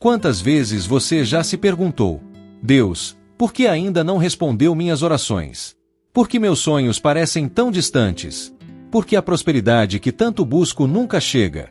Quantas vezes você já se perguntou: Deus, por que ainda não respondeu minhas orações? Por que meus sonhos parecem tão distantes? Por que a prosperidade que tanto busco nunca chega?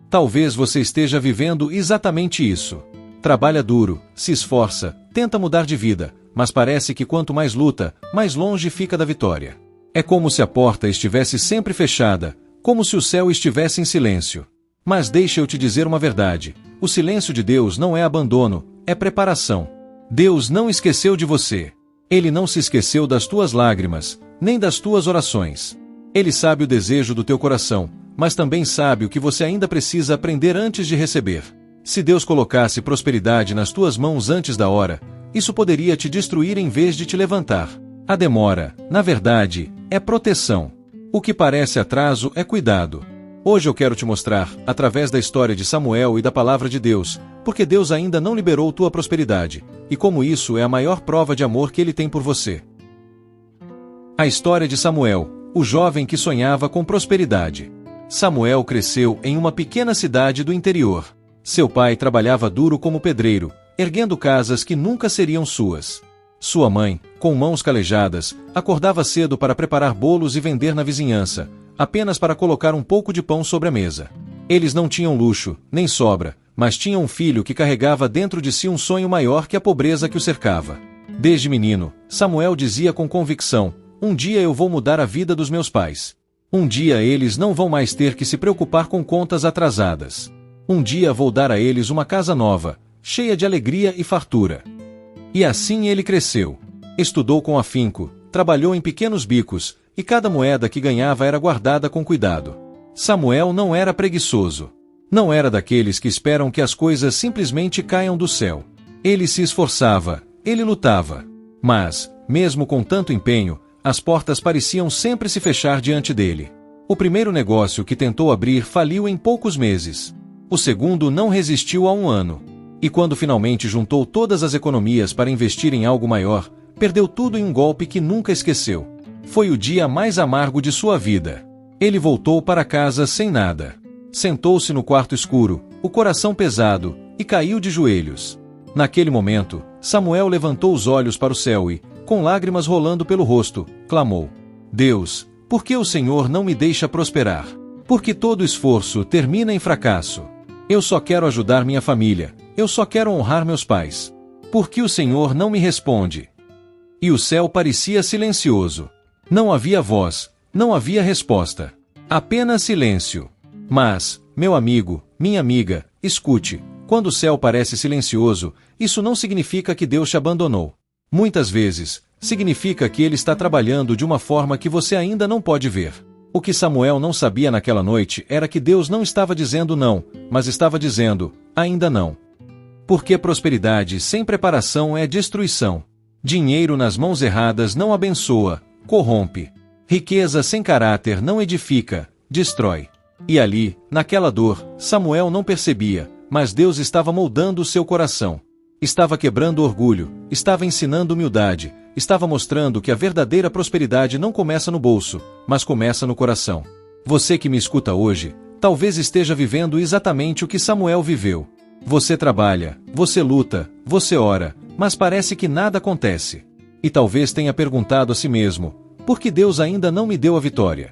Talvez você esteja vivendo exatamente isso. Trabalha duro, se esforça, tenta mudar de vida, mas parece que quanto mais luta, mais longe fica da vitória. É como se a porta estivesse sempre fechada, como se o céu estivesse em silêncio. Mas deixa eu te dizer uma verdade: o silêncio de Deus não é abandono, é preparação. Deus não esqueceu de você. Ele não se esqueceu das tuas lágrimas, nem das tuas orações. Ele sabe o desejo do teu coração, mas também sabe o que você ainda precisa aprender antes de receber. Se Deus colocasse prosperidade nas tuas mãos antes da hora, isso poderia te destruir em vez de te levantar. A demora, na verdade, é proteção. O que parece atraso é cuidado. Hoje eu quero te mostrar, através da história de Samuel e da palavra de Deus, porque Deus ainda não liberou tua prosperidade, e como isso é a maior prova de amor que Ele tem por você. A história de Samuel, o jovem que sonhava com prosperidade. Samuel cresceu em uma pequena cidade do interior. Seu pai trabalhava duro como pedreiro, erguendo casas que nunca seriam suas. Sua mãe, com mãos calejadas, acordava cedo para preparar bolos e vender na vizinhança, apenas para colocar um pouco de pão sobre a mesa. Eles não tinham luxo, nem sobra, mas tinham um filho que carregava dentro de si um sonho maior que a pobreza que o cercava. Desde menino, Samuel dizia com convicção: um dia eu vou mudar a vida dos meus pais. Um dia eles não vão mais ter que se preocupar com contas atrasadas. Um dia vou dar a eles uma casa nova, cheia de alegria e fartura. E assim ele cresceu. Estudou com afinco, trabalhou em pequenos bicos, e cada moeda que ganhava era guardada com cuidado. Samuel não era preguiçoso. Não era daqueles que esperam que as coisas simplesmente caiam do céu. Ele se esforçava, ele lutava. Mas, mesmo com tanto empenho, as portas pareciam sempre se fechar diante dele. O primeiro negócio que tentou abrir faliu em poucos meses. O segundo não resistiu a 1 ano. E quando finalmente juntou todas as economias para investir em algo maior, perdeu tudo em um golpe que nunca esqueceu. Foi o dia mais amargo de sua vida. Ele voltou para casa sem nada. Sentou-se no quarto escuro, o coração pesado, e caiu de joelhos. Naquele momento, Samuel levantou os olhos para o céu e, com lágrimas rolando pelo rosto, clamou: Deus, por que o Senhor não me deixa prosperar? Por que todo esforço termina em fracasso? Eu só quero ajudar minha família, eu só quero honrar meus pais. Por que o Senhor não me responde? E o céu parecia silencioso. Não havia voz, não havia resposta. Apenas silêncio. Mas, meu amigo, minha amiga, escute, quando o céu parece silencioso, isso não significa que Deus te abandonou. Muitas vezes, significa que Ele está trabalhando de uma forma que você ainda não pode ver. O que Samuel não sabia naquela noite era que Deus não estava dizendo não, mas estava dizendo, ainda não. Porque prosperidade sem preparação é destruição. Dinheiro nas mãos erradas não abençoa, corrompe. Riqueza sem caráter não edifica, destrói. E ali, naquela dor, Samuel não percebia, mas Deus estava moldando o seu coração. Estava quebrando o orgulho, estava ensinando humildade, estava mostrando que a verdadeira prosperidade não começa no bolso, mas começa no coração. Você que me escuta hoje, talvez esteja vivendo exatamente o que Samuel viveu. Você trabalha, você luta, você ora, mas parece que nada acontece. E talvez tenha perguntado a si mesmo: por que Deus ainda não me deu a vitória?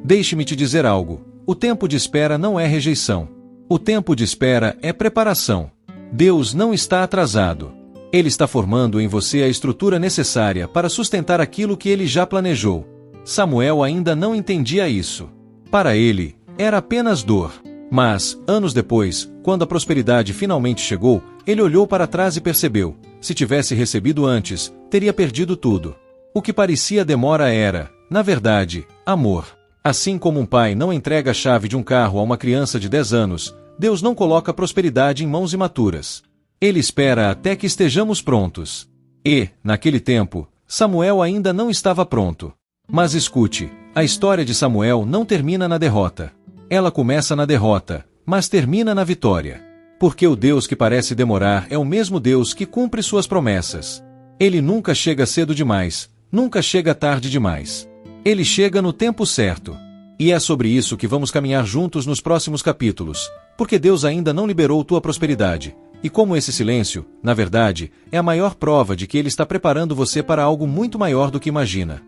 Deixe-me te dizer algo: o tempo de espera não é rejeição. O tempo de espera é preparação. Deus não está atrasado. Ele está formando em você a estrutura necessária para sustentar aquilo que ele já planejou. Samuel ainda não entendia isso. Para ele, era apenas dor. Mas, anos depois, quando a prosperidade finalmente chegou, ele olhou para trás e percebeu: se tivesse recebido antes, teria perdido tudo. O que parecia demora era, na verdade, amor. Assim como um pai não entrega a chave de um carro a uma criança de 10 anos, Deus não coloca prosperidade em mãos imaturas. Ele espera até que estejamos prontos. E, naquele tempo, Samuel ainda não estava pronto. Mas escute, a história de Samuel não termina na derrota. Ela começa na derrota, mas termina na vitória. Porque o Deus que parece demorar é o mesmo Deus que cumpre suas promessas. Ele nunca chega cedo demais, nunca chega tarde demais. Ele chega no tempo certo. E é sobre isso que vamos caminhar juntos nos próximos capítulos, porque Deus ainda não liberou tua prosperidade, E como esse silêncio, na verdade, é a maior prova de que Ele está preparando você para algo muito maior do que imagina.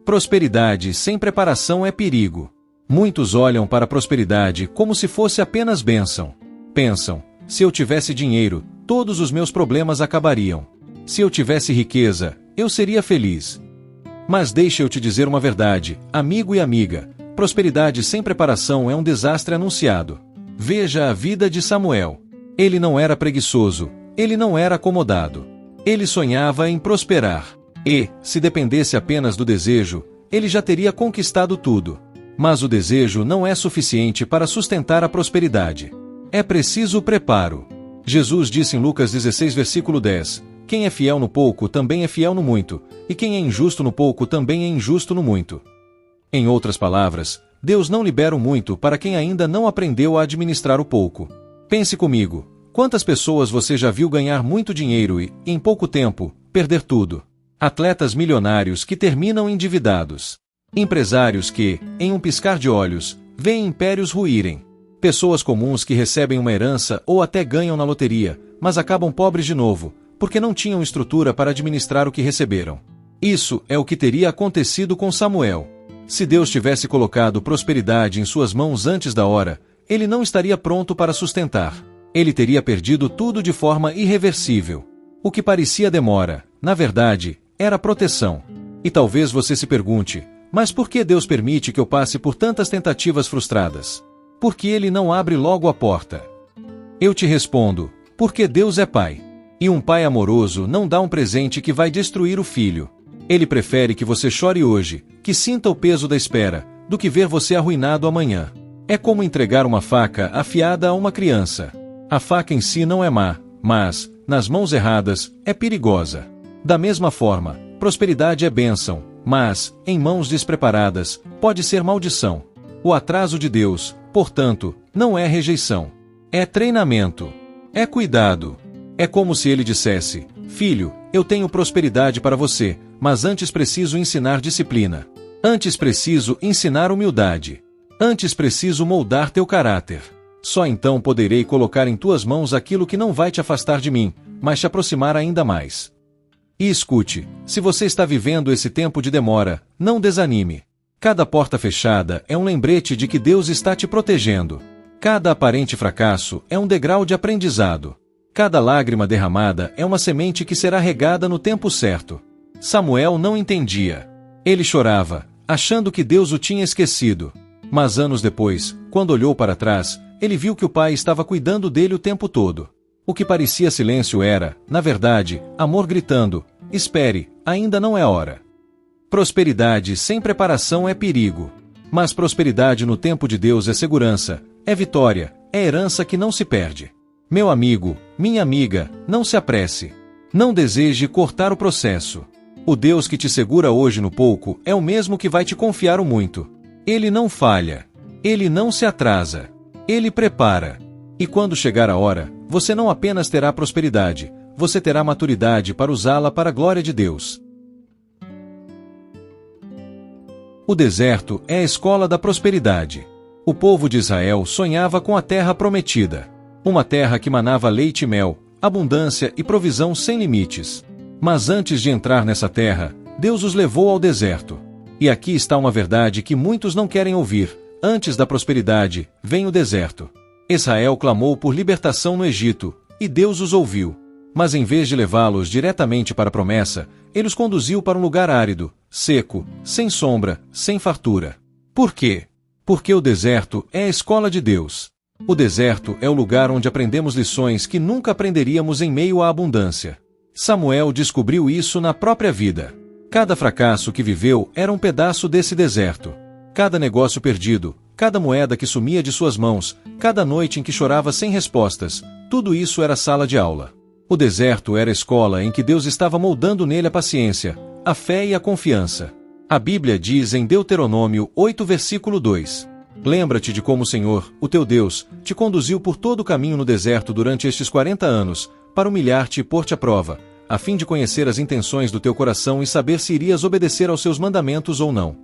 Prosperidade sem preparação é perigo. Muitos olham para a prosperidade como se fosse apenas bênção. Pensam, se eu tivesse dinheiro, todos os meus problemas acabariam. Se eu tivesse riqueza, eu seria feliz. Mas deixa eu te dizer uma verdade, amigo e amiga, prosperidade sem preparação é um desastre anunciado. Veja a vida de Samuel. Ele não era preguiçoso, ele não era acomodado. Ele sonhava em prosperar. E, se dependesse apenas do desejo, ele já teria conquistado tudo. Mas o desejo não é suficiente para sustentar a prosperidade. É preciso preparo. Jesus disse em Lucas 16, versículo 10, quem é fiel no pouco também é fiel no muito, e quem é injusto no pouco também é injusto no muito. Em outras palavras, Deus não libera o muito para quem ainda não aprendeu a administrar o pouco. Pense comigo, quantas pessoas você já viu ganhar muito dinheiro e, em pouco tempo, perder tudo? Atletas milionários que terminam endividados. Empresários que, em um piscar de olhos, veem impérios ruírem. Pessoas comuns que recebem uma herança ou até ganham na loteria, mas acabam pobres de novo, porque não tinham estrutura para administrar o que receberam. Isso é o que teria acontecido com Samuel. Se Deus tivesse colocado prosperidade em suas mãos antes da hora, ele não estaria pronto para sustentar. Ele teria perdido tudo de forma irreversível. O que parecia demora, na verdade, era proteção. E talvez você se pergunte, mas por que Deus permite que eu passe por tantas tentativas frustradas? Por que Ele não abre logo a porta? Eu te respondo, porque Deus é Pai. E um pai amoroso não dá um presente que vai destruir o filho. Ele prefere que você chore hoje, que sinta o peso da espera, do que ver você arruinado amanhã. É como entregar uma faca afiada a uma criança. A faca em si não é má, mas, nas mãos erradas, é perigosa. Da mesma forma, prosperidade é bênção, mas, em mãos despreparadas, pode ser maldição. O atraso de Deus, portanto, não é rejeição. É treinamento. É cuidado. É como se ele dissesse, filho, eu tenho prosperidade para você, mas antes preciso ensinar disciplina. Antes preciso ensinar humildade. Antes preciso moldar teu caráter. Só então poderei colocar em tuas mãos aquilo que não vai te afastar de mim, mas te aproximar ainda mais. E escute, se você está vivendo esse tempo de demora, não desanime. Cada porta fechada é um lembrete de que Deus está te protegendo. Cada aparente fracasso é um degrau de aprendizado. Cada lágrima derramada é uma semente que será regada no tempo certo. Samuel não entendia. Ele chorava, achando que Deus o tinha esquecido. Mas anos depois, quando olhou para trás, ele viu que o pai estava cuidando dele o tempo todo. O que parecia silêncio era, na verdade, amor gritando, espere, ainda não é hora. Prosperidade sem preparação é perigo. Mas prosperidade no tempo de Deus é segurança, é vitória, é herança que não se perde. Meu amigo, minha amiga, não se apresse. Não deseje cortar o processo. O Deus que te segura hoje no pouco é o mesmo que vai te confiar o muito. Ele não falha. Ele não se atrasa. Ele prepara. E quando chegar a hora, você não apenas terá prosperidade, você terá maturidade para usá-la para a glória de Deus. O deserto é a escola da prosperidade. O povo de Israel sonhava com a terra prometida. Uma terra que manava leite e mel, abundância e provisão sem limites. Mas antes de entrar nessa terra, Deus os levou ao deserto. E aqui está uma verdade que muitos não querem ouvir. Antes da prosperidade, vem o deserto. Israel clamou por libertação no Egito, e Deus os ouviu. Mas em vez de levá-los diretamente para a promessa, ele os conduziu para um lugar árido, seco, sem sombra, sem fartura. Por quê? Porque o deserto é a escola de Deus. O deserto é o lugar onde aprendemos lições que nunca aprenderíamos em meio à abundância. Samuel descobriu isso na própria vida. Cada fracasso que viveu era um pedaço desse deserto. Cada negócio perdido, cada moeda que sumia de suas mãos, cada noite em que chorava sem respostas, tudo isso era sala de aula. O deserto era a escola em que Deus estava moldando nele a paciência, a fé e a confiança. A Bíblia diz em Deuteronômio 8, versículo 2: Lembra-te de como o Senhor, o teu Deus, te conduziu por todo o caminho no deserto durante estes 40 anos, para humilhar-te e pôr-te à prova, a fim de conhecer as intenções do teu coração e saber se irias obedecer aos seus mandamentos ou não.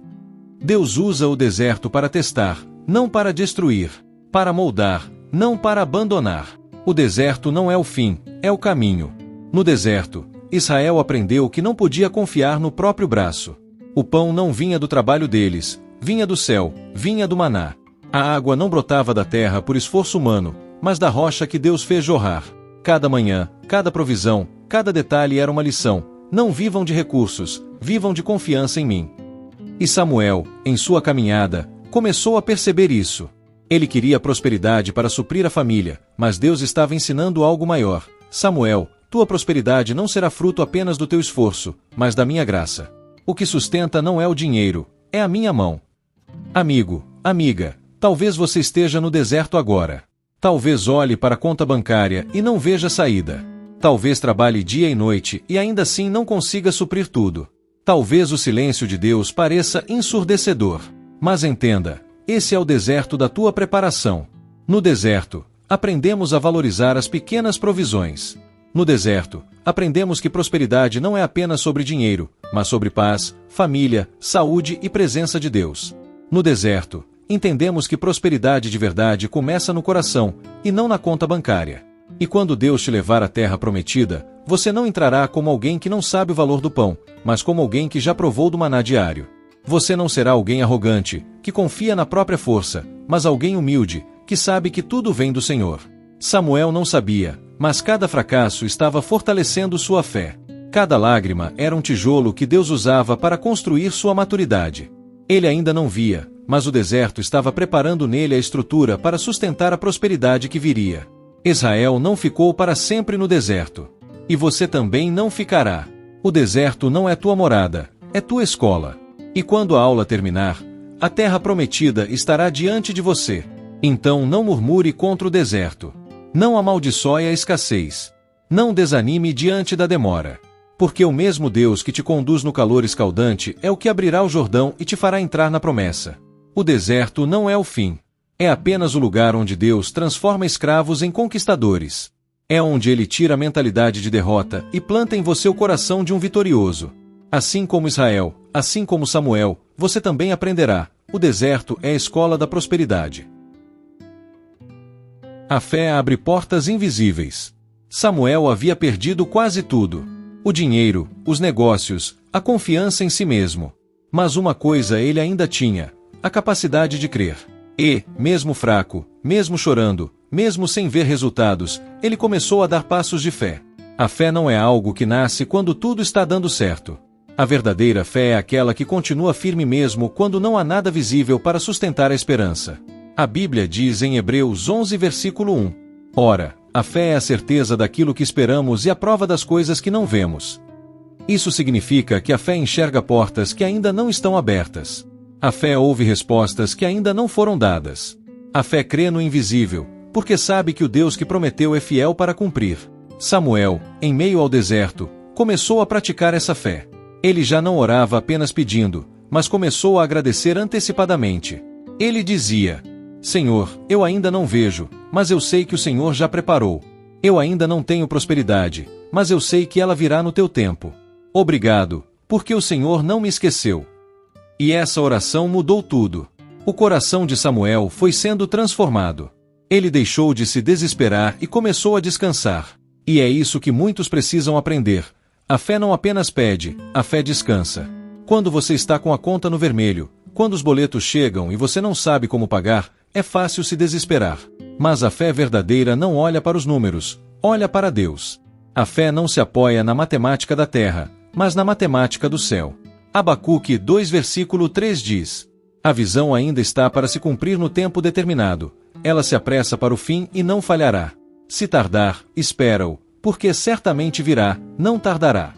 Deus usa o deserto para testar, não para destruir, para moldar, não para abandonar. O deserto não é o fim, é o caminho. No deserto, Israel aprendeu que não podia confiar no próprio braço. O pão não vinha do trabalho deles, vinha do céu, vinha do maná. A água não brotava da terra por esforço humano, mas da rocha que Deus fez jorrar. Cada manhã, cada provisão, cada detalhe era uma lição. Não vivam de recursos, vivam de confiança em mim. E Samuel, em sua caminhada, começou a perceber isso. Ele queria prosperidade para suprir a família, mas Deus estava ensinando algo maior. Samuel, tua prosperidade não será fruto apenas do teu esforço, mas da minha graça. O que sustenta não é o dinheiro, é a minha mão. Amigo, amiga, talvez você esteja no deserto agora. Talvez olhe para a conta bancária e não veja saída. Talvez trabalhe dia e noite e ainda assim não consiga suprir tudo. Talvez o silêncio de Deus pareça ensurdecedor. Mas entenda, esse é o deserto da tua preparação. No deserto, aprendemos a valorizar as pequenas provisões. No deserto, aprendemos que prosperidade não é apenas sobre dinheiro, mas sobre paz, família, saúde e presença de Deus. No deserto, entendemos que prosperidade de verdade começa no coração, e não na conta bancária. E quando Deus te levar à terra prometida, você não entrará como alguém que não sabe o valor do pão, mas como alguém que já provou do maná diário. Você não será alguém arrogante, que confia na própria força, mas alguém humilde, que sabe que tudo vem do Senhor. Samuel não sabia, mas cada fracasso estava fortalecendo sua fé. Cada lágrima era um tijolo que Deus usava para construir sua maturidade. Ele ainda não via, mas o deserto estava preparando nele a estrutura para sustentar a prosperidade que viria. Israel não ficou para sempre no deserto. E você também não ficará. O deserto não é tua morada, é tua escola. E quando a aula terminar, a terra prometida estará diante de você. Então não murmure contra o deserto. Não amaldiçoe a escassez. Não desanime diante da demora. Porque o mesmo Deus que te conduz no calor escaldante é o que abrirá o Jordão e te fará entrar na promessa. O deserto não é o fim. É apenas o lugar onde Deus transforma escravos em conquistadores. É onde Ele tira a mentalidade de derrota e planta em você o coração de um vitorioso. Assim como Israel, assim como Samuel, você também aprenderá. O deserto é a escola da prosperidade. A fé abre portas invisíveis. Samuel havia perdido quase tudo. O dinheiro, os negócios, a confiança em si mesmo. Mas uma coisa ele ainda tinha: a capacidade de crer. E, mesmo fraco, mesmo chorando, mesmo sem ver resultados, ele começou a dar passos de fé. A fé não é algo que nasce quando tudo está dando certo. A verdadeira fé é aquela que continua firme mesmo quando não há nada visível para sustentar a esperança. A Bíblia diz em Hebreus 11, versículo 1. Ora, a fé é a certeza daquilo que esperamos e a prova das coisas que não vemos. Isso significa que a fé enxerga portas que ainda não estão abertas. A fé ouve respostas que ainda não foram dadas. A fé crê no invisível, porque sabe que o Deus que prometeu é fiel para cumprir. Samuel, em meio ao deserto, começou a praticar essa fé. Ele já não orava apenas pedindo, mas começou a agradecer antecipadamente. Ele dizia: Senhor, eu ainda não vejo, mas eu sei que o Senhor já preparou. Eu ainda não tenho prosperidade, mas eu sei que ela virá no teu tempo. Obrigado, porque o Senhor não me esqueceu. E essa oração mudou tudo. O coração de Samuel foi sendo transformado. Ele deixou de se desesperar e começou a descansar. E é isso que muitos precisam aprender. A fé não apenas pede, a fé descansa. Quando você está com a conta no vermelho, quando os boletos chegam e você não sabe como pagar, é fácil se desesperar. Mas a fé verdadeira não olha para os números, olha para Deus. A fé não se apoia na matemática da terra, mas na matemática do céu. Abacuque 2 versículo 3 diz: A visão ainda está para se cumprir no tempo determinado. Ela se apressa para o fim e não falhará. Se tardar, espera-o, porque certamente virá, não tardará.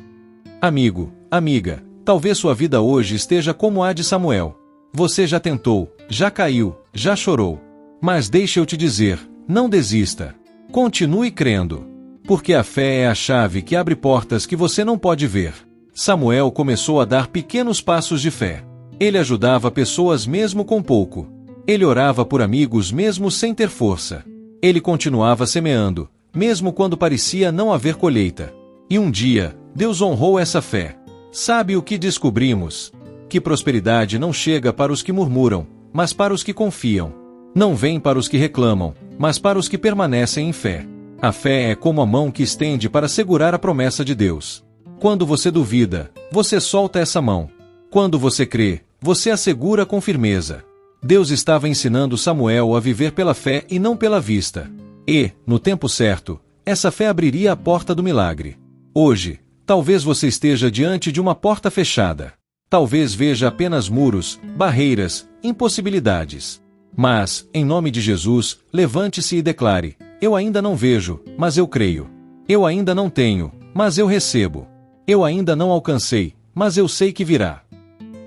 Amigo, amiga, talvez sua vida hoje esteja como a de Samuel. Você já tentou, já caiu, já chorou. Mas deixa eu te dizer, não desista. Continue crendo. Porque a fé é a chave que abre portas que você não pode ver. Samuel começou a dar pequenos passos de fé. Ele ajudava pessoas mesmo com pouco. Ele orava por amigos mesmo sem ter força. Ele continuava semeando, mesmo quando parecia não haver colheita. E um dia, Deus honrou essa fé. Sabe o que descobrimos? Que prosperidade não chega para os que murmuram, mas para os que confiam. Não vem para os que reclamam, mas para os que permanecem em fé. A fé é como a mão que estende para segurar a promessa de Deus. Quando você duvida, você solta essa mão. Quando você crê, você a segura com firmeza. Deus estava ensinando Samuel a viver pela fé e não pela vista. E, no tempo certo, essa fé abriria a porta do milagre. Hoje, talvez você esteja diante de uma porta fechada. Talvez veja apenas muros, barreiras, impossibilidades. Mas, em nome de Jesus, levante-se e declare: eu ainda não vejo, mas eu creio. Eu ainda não tenho, mas eu recebo. Eu ainda não alcancei, mas eu sei que virá.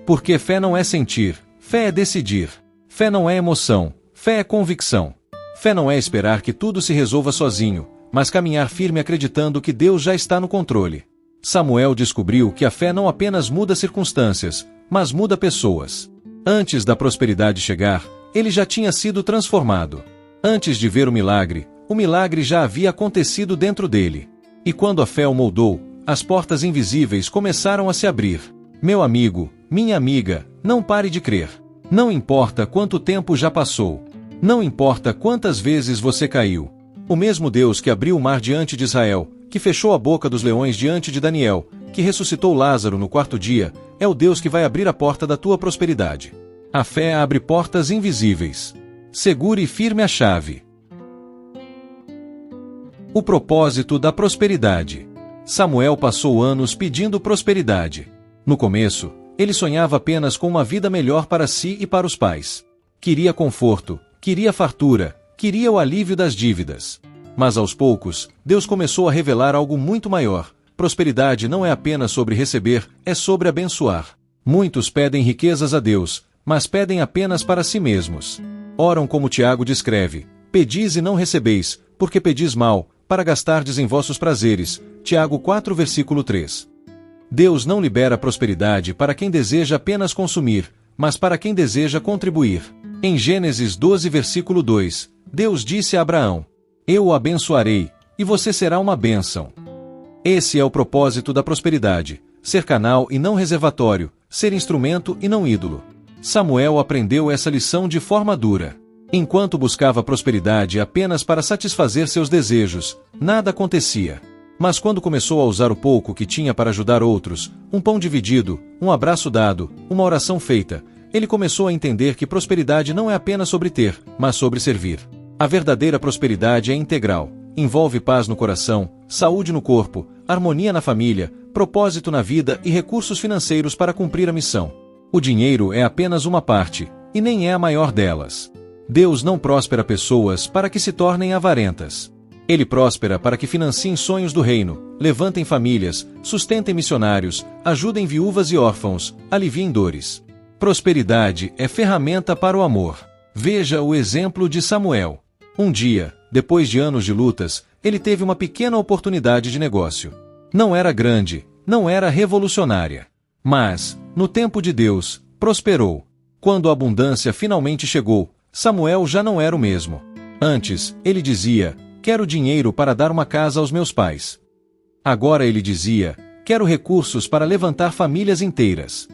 Porque fé não é sentir, fé é decidir. Fé não é emoção, fé é convicção. Fé não é esperar que tudo se resolva sozinho, mas caminhar firme acreditando que Deus já está no controle. Samuel descobriu que a fé não apenas muda circunstâncias, mas muda pessoas. Antes da prosperidade chegar, ele já tinha sido transformado. Antes de ver o milagre já havia acontecido dentro dele. E quando a fé o moldou, as portas invisíveis começaram a se abrir. Meu amigo, minha amiga, não pare de crer. Não importa quanto tempo já passou. Não importa quantas vezes você caiu. O mesmo Deus que abriu o mar diante de Israel, que fechou a boca dos leões diante de Daniel, que ressuscitou Lázaro no 4º dia, é o Deus que vai abrir a porta da tua prosperidade. A fé abre portas invisíveis. Segure firme a chave. O propósito da prosperidade. Samuel passou anos pedindo prosperidade. No começo, ele sonhava apenas com uma vida melhor para si e para os pais. Queria conforto, queria fartura, queria o alívio das dívidas. Mas aos poucos, Deus começou a revelar algo muito maior. Prosperidade não é apenas sobre receber, é sobre abençoar. Muitos pedem riquezas a Deus, mas pedem apenas para si mesmos. Oram como Tiago descreve: pedis e não recebeis, porque pedis mal, para gastardes em vossos prazeres. Tiago 4 versículo 3. Deus não libera prosperidade para quem deseja apenas consumir, mas para quem deseja contribuir. Em Gênesis 12 versículo 2, Deus disse a Abraão: eu o abençoarei, e você será uma bênção. Esse é o propósito da prosperidade: ser canal e não reservatório, ser instrumento e não ídolo. Samuel aprendeu essa lição de forma dura. Enquanto buscava prosperidade apenas para satisfazer seus desejos, nada acontecia. Mas quando começou a usar o pouco que tinha para ajudar outros, um pão dividido, um abraço dado, uma oração feita, ele começou a entender que prosperidade não é apenas sobre ter, mas sobre servir. A verdadeira prosperidade é integral. Envolve paz no coração, saúde no corpo, harmonia na família, propósito na vida e recursos financeiros para cumprir a missão. O dinheiro é apenas uma parte, e nem é a maior delas. Deus não próspera pessoas para que se tornem avarentas. Ele próspera para que financiem sonhos do reino, levantem famílias, sustentem missionários, ajudem viúvas e órfãos, aliviem dores. Prosperidade é ferramenta para o amor. Veja o exemplo de Samuel. Um dia, depois de anos de lutas, ele teve uma pequena oportunidade de negócio. Não era grande, não era revolucionária. Mas, no tempo de Deus, prosperou. Quando a abundância finalmente chegou, Samuel já não era o mesmo. Antes, ele dizia: quero dinheiro para dar uma casa aos meus pais. Agora ele dizia: quero recursos para levantar famílias inteiras.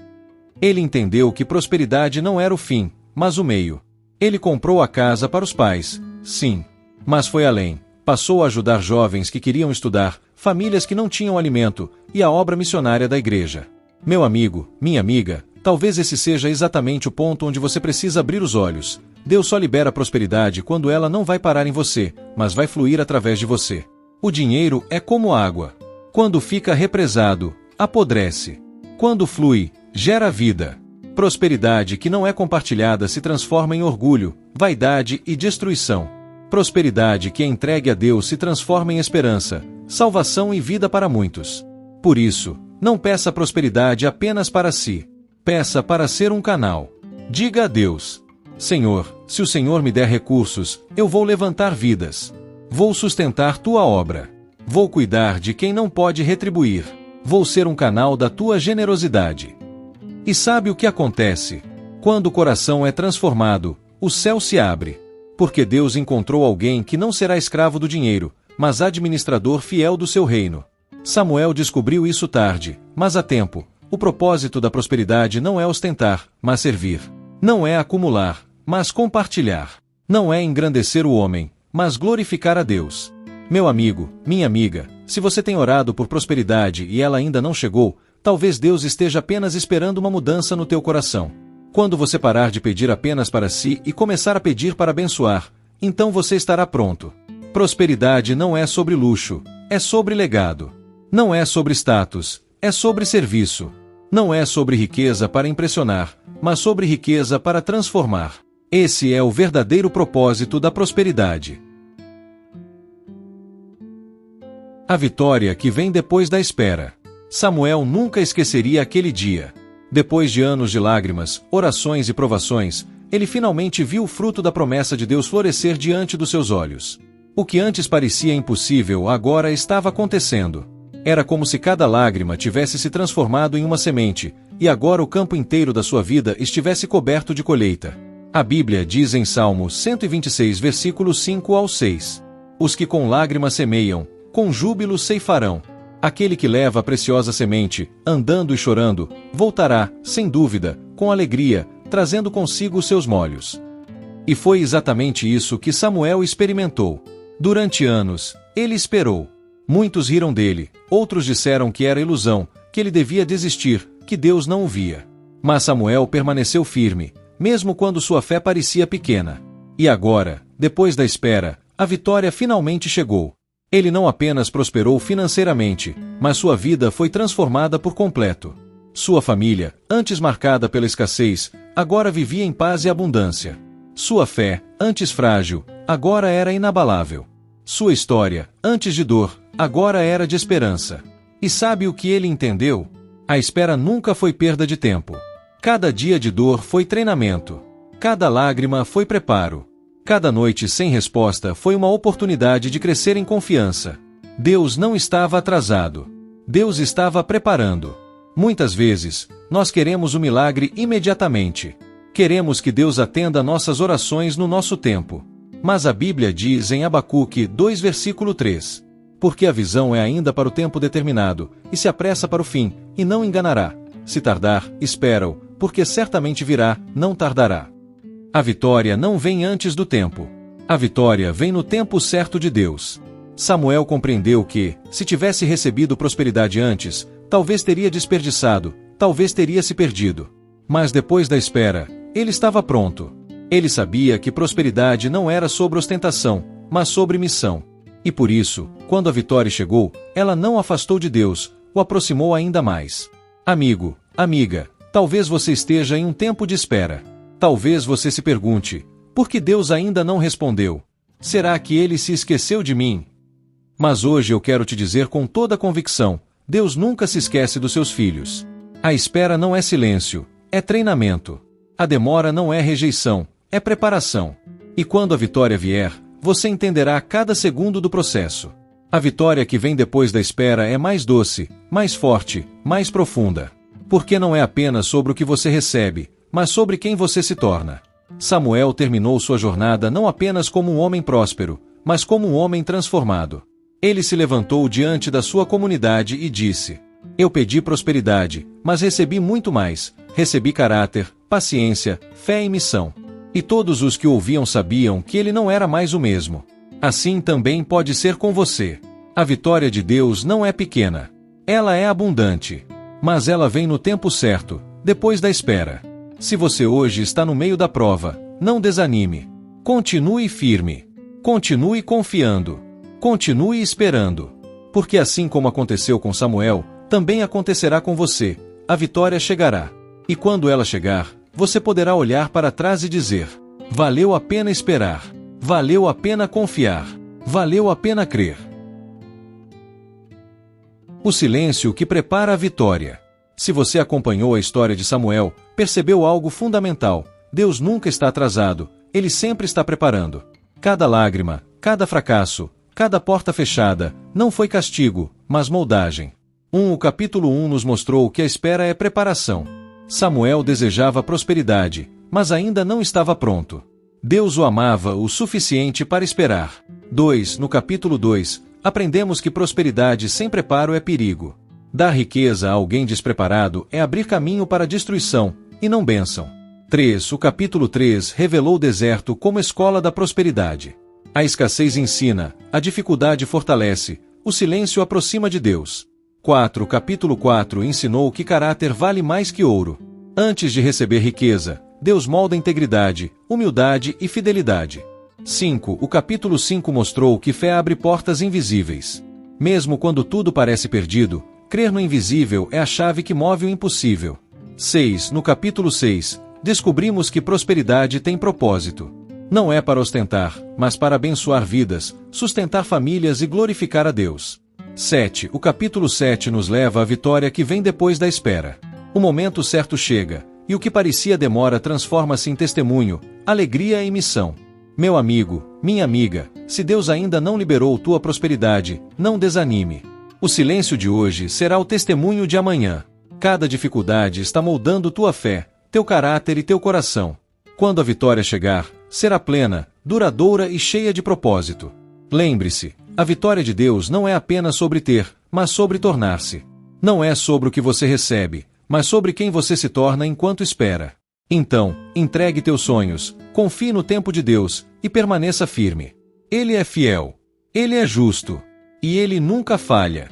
Ele entendeu que prosperidade não era o fim, mas o meio. Ele comprou a casa para os pais, sim. Mas foi além. Passou a ajudar jovens que queriam estudar, famílias que não tinham alimento, e a obra missionária da igreja. Meu amigo, minha amiga, talvez esse seja exatamente o ponto onde você precisa abrir os olhos. Deus só libera prosperidade quando ela não vai parar em você, mas vai fluir através de você. O dinheiro é como água. Quando fica represado, apodrece. Quando flui, gera vida. Prosperidade que não é compartilhada se transforma em orgulho, vaidade e destruição. Prosperidade que é entregue a Deus se transforma em esperança, salvação e vida para muitos. Por isso, não peça prosperidade apenas para si. Peça para ser um canal. Diga a Deus: Senhor, se o Senhor me der recursos, eu vou levantar vidas. Vou sustentar tua obra. Vou cuidar de quem não pode retribuir. Vou ser um canal da tua generosidade. E sabe o que acontece? Quando o coração é transformado, o céu se abre. Porque Deus encontrou alguém que não será escravo do dinheiro, mas administrador fiel do seu reino. Samuel descobriu isso tarde, mas há tempo. O propósito da prosperidade não é ostentar, mas servir. Não é acumular, mas compartilhar. Não é engrandecer o homem, mas glorificar a Deus. Meu amigo, minha amiga, se você tem orado por prosperidade e ela ainda não chegou, talvez Deus esteja apenas esperando uma mudança no teu coração. Quando você parar de pedir apenas para si e começar a pedir para abençoar, então você estará pronto. Prosperidade não é sobre luxo, é sobre legado. Não é sobre status, é sobre serviço. Não é sobre riqueza para impressionar, mas sobre riqueza para transformar. Esse é o verdadeiro propósito da prosperidade. A vitória que vem depois da espera. Samuel nunca esqueceria aquele dia. Depois de anos de lágrimas, orações e provações, ele finalmente viu o fruto da promessa de Deus florescer diante dos seus olhos. O que antes parecia impossível agora estava acontecendo. Era como se cada lágrima tivesse se transformado em uma semente, e agora o campo inteiro da sua vida estivesse coberto de colheita. A Bíblia diz em Salmo 126, versículos 5 ao 6: Os que com lágrimas semeiam, com júbilo ceifarão. Aquele que leva a preciosa semente, andando e chorando, voltará, sem dúvida, com alegria, trazendo consigo os seus molhos. E foi exatamente isso que Samuel experimentou. Durante anos, ele esperou. Muitos riram dele, outros disseram que era ilusão, que ele devia desistir, que Deus não o via. Mas Samuel permaneceu firme, mesmo quando sua fé parecia pequena. E agora, depois da espera, a vitória finalmente chegou. Ele não apenas prosperou financeiramente, mas sua vida foi transformada por completo. Sua família, antes marcada pela escassez, agora vivia em paz e abundância. Sua fé, antes frágil, agora era inabalável. Sua história, antes de dor, agora era de esperança. E sabe o que ele entendeu? A espera nunca foi perda de tempo. Cada dia de dor foi treinamento. Cada lágrima foi preparo. Cada noite sem resposta foi uma oportunidade de crescer em confiança. Deus não estava atrasado. Deus estava preparando. Muitas vezes, nós queremos o milagre imediatamente. Queremos que Deus atenda nossas orações no nosso tempo. Mas a Bíblia diz em Abacuque 2, versículo 3: Porque a visão é ainda para o tempo determinado, e se apressa para o fim, e não enganará. Se tardar, espera-o, porque certamente virá, não tardará. A vitória não vem antes do tempo. A vitória vem no tempo certo de Deus. Samuel compreendeu que, se tivesse recebido prosperidade antes, talvez teria desperdiçado, talvez teria se perdido. Mas depois da espera, ele estava pronto. Ele sabia que prosperidade não era sobre ostentação, mas sobre missão. E por isso, quando a vitória chegou, ela não afastou de Deus, o aproximou ainda mais. Amigo, amiga, talvez você esteja em um tempo de espera. Talvez você se pergunte, por que Deus ainda não respondeu? Será que ele se esqueceu de mim? Mas hoje eu quero te dizer com toda a convicção, Deus nunca se esquece dos seus filhos. A espera não é silêncio, é treinamento. A demora não é rejeição, é preparação. E quando a vitória vier, você entenderá cada segundo do processo. A vitória que vem depois da espera é mais doce, mais forte, mais profunda. Porque não é apenas sobre o que você recebe, mas sobre quem você se torna. Samuel terminou sua jornada não apenas como um homem próspero, mas como um homem transformado. Ele se levantou diante da sua comunidade e disse: Eu pedi prosperidade, mas recebi muito mais. Recebi caráter, paciência, fé e missão. E todos os que o ouviam sabiam que ele não era mais o mesmo. Assim também pode ser com você. A vitória de Deus não é pequena. Ela é abundante. Mas ela vem no tempo certo, depois da espera. Se você hoje está no meio da prova, não desanime. Continue firme. Continue confiando. Continue esperando. Porque assim como aconteceu com Samuel, também acontecerá com você. A vitória chegará. E quando ela chegar, você poderá olhar para trás e dizer: valeu a pena esperar. Valeu a pena confiar. Valeu a pena crer. O silêncio que prepara a vitória. Se você acompanhou a história de Samuel, percebeu algo fundamental. Deus nunca está atrasado, Ele sempre está preparando. Cada lágrima, cada fracasso, cada porta fechada, não foi castigo, mas moldagem. O capítulo 1 nos mostrou que a espera é preparação. Samuel desejava prosperidade, mas ainda não estava pronto. Deus o amava o suficiente para esperar. 2. No capítulo 2, aprendemos que prosperidade sem preparo é perigo. Dar riqueza a alguém despreparado é abrir caminho para destruição, e não bênção. 3. O capítulo 3 revelou o deserto como escola da prosperidade. A escassez ensina, a dificuldade fortalece, o silêncio aproxima de Deus. 4. O capítulo 4 ensinou que caráter vale mais que ouro. Antes de receber riqueza, Deus molda integridade, humildade e fidelidade. 5. O capítulo 5 mostrou que fé abre portas invisíveis. Mesmo quando tudo parece perdido, crer no invisível é a chave que move o impossível. 6. No capítulo 6, descobrimos que prosperidade tem propósito. Não é para ostentar, mas para abençoar vidas, sustentar famílias e glorificar a Deus. 7. O capítulo 7 nos leva à vitória que vem depois da espera. O momento certo chega, e o que parecia demora transforma-se em testemunho, alegria e missão. Meu amigo, minha amiga, se Deus ainda não liberou tua prosperidade, não desanime. O silêncio de hoje será o testemunho de amanhã. Cada dificuldade está moldando tua fé, teu caráter e teu coração. Quando a vitória chegar, será plena, duradoura e cheia de propósito. Lembre-se, a vitória de Deus não é apenas sobre ter, mas sobre tornar-se. Não é sobre o que você recebe, mas sobre quem você se torna enquanto espera. Então, entregue teus sonhos, confie no tempo de Deus e permaneça firme. Ele é fiel. Ele é justo. E ele nunca falha.